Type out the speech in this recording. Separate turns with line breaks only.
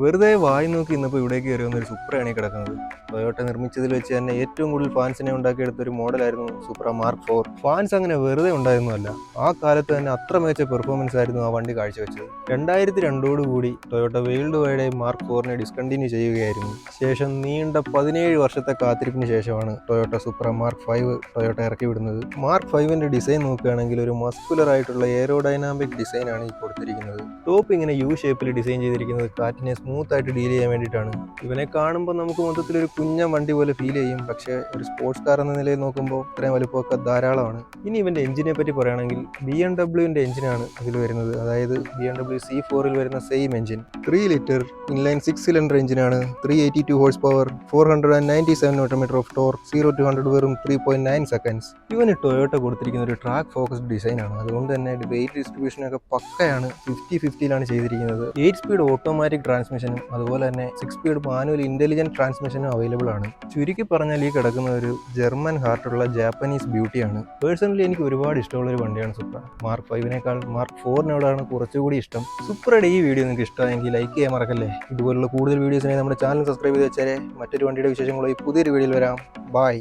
വെറുതെ വായി നോക്കി ഇന്നിപ്പോൾ ഇവിടേക്ക് കയറി വന്നൊരു സുപ്രയാണ് ഈ കിടക്കുന്നത്. ടൊയോട്ട നിർമ്മിച്ചതിൽ വെച്ച് തന്നെ ഏറ്റവും കൂടുതൽ ഫാൻസിനെ ഉണ്ടാക്കിയെടുത്ത ഒരു മോഡലായിരുന്നു സുപ്ര മാർക്ക് 4. ഫാൻസ് അങ്ങനെ വെറുതെ ഉണ്ടായിരുന്നല്ല, ആ കാലത്ത് തന്നെ അത്ര മികച്ച പെർഫോമൻസ് ആയിരുന്നു ആ വണ്ടി കാഴ്ചവെച്ചത്. 2002 കൂടി ടൊയോട്ട വേൾഡ് വൈഡ് മാർക്ക് 4നെ ഡിസ്കണ്ടിന്യൂ ചെയ്യുകയായിരുന്നു. ശേഷം നീണ്ട 17 വർഷത്തെ കാത്തിരിപ്പിന് ശേഷമാണ് ടൊയോട്ട സുപ്ര മാർക്ക് 5 ടൊയോട്ട ഇറക്കി വിടുന്നത്. മാർക്ക് 5ന്റെ ഡിസൈൻ നോക്കുകയാണെങ്കിൽ ഒരു മസ്കുലർ ആയിട്ടുള്ള എയറോഡൈനാമിക് ഡിസൈനാണ് ഈ കൊടുത്തിരിക്കുന്നത്. ടോപ്പ് ഇങ്ങനെ യു ഷേപ്പിൽ ഡിസൈൻ ചെയ്തിരിക്കുന്നത് കാറ്റിനെ സ്മൂത്ത് ആയിട്ട് ഡീൽ ചെയ്യാൻ വേണ്ടിയിട്ടാണ്. ഇവനെ കാണുമ്പോൾ നമുക്ക് മൊത്തത്തിൽ ഒരു കുഞ്ഞൻ വണ്ടി പോലെ ഫീൽ ചെയ്യും, പക്ഷേ ഒരു സ്പോർട്സ് കാർ എന്ന നിലയിൽ നോക്കുമ്പോൾ ഇത്രയും വലുപ്പമൊക്കെ ധാരാളമാണ്. ഇനി ഇവന്റെ എഞ്ചിനെ പറ്റി പറയുകയാണെങ്കിൽ BMW എഞ്ചിനാണ് ഇതിൽ വരുന്നത്. അതായത് BMW C4ൽ വരുന്ന same engine. 3 litre inline 6 cylinder എഞ്ചിനാണ്. 382 horse power, 497 newton of torque, 0-100 വെറും 3.9 സെക്കൻഡ്സ്. ഇവന് ടൊയോട്ട കൊടുത്തിരിക്കുന്ന ഒരു ട്രാക്ക് ഫോക്കസ്ഡ് ഡിസൈനാണ്. അതുകൊണ്ട് തന്നെ വെയിറ്റ് ഡിസ്ട്രിബ്യൂഷനൊക്കെ പക്കയാണ്. 50-50ലാണ് ചെയ്തിരിക്കുന്നത്. 8 സ്പീഡ് ഓട്ടോമാറ്റിക് ട്രാൻസ്മിഷനും അതുപോലെ തന്നെ 6 സ്പീഡ് മാനുവൽ ഇന്റലിജന്റ് ട്രാൻസ്മിഷനും അവൈലബിൾ ആണ്. ചുരുക്കി പറഞ്ഞാൽ ഈ കിടക്കുന്ന ഒരു ജർമ്മൻ ഹാർട്ടുള്ള ജാപ്പനീസ് ബ്യൂട്ടിയാണ്. പേഴ്സണലി എനിക്ക് ഒരുപാട് ഇഷ്ടമുള്ള ഒരു വണ്ടിയാണ് സുപ്ര. മാർക്ക് 5നേക്കാൾ മാർക്ക് 4നോടാണ് കുറച്ചുകൂടി ഇഷ്ടം. സുപ്രയുടെ ഈ വീഡിയോ നിങ്ങൾക്ക് ഇഷ്ടമായെങ്കിൽ ലൈക്ക് ചെയ്യാൻ മറക്കല്ലേ. ഇതുപോലുള്ള കൂടുതൽ വീഡിയോസിനായി നമ്മുടെ ചാനൽ സബ്സ്ക്രൈബ് ചെയ്ത് വെച്ചാലേ മറ്റൊരു വണ്ടിയുടെ വിശേഷങ്ങളുമായി പുതിയൊരു വീഡിയോയിൽ വരാം. ബൈ.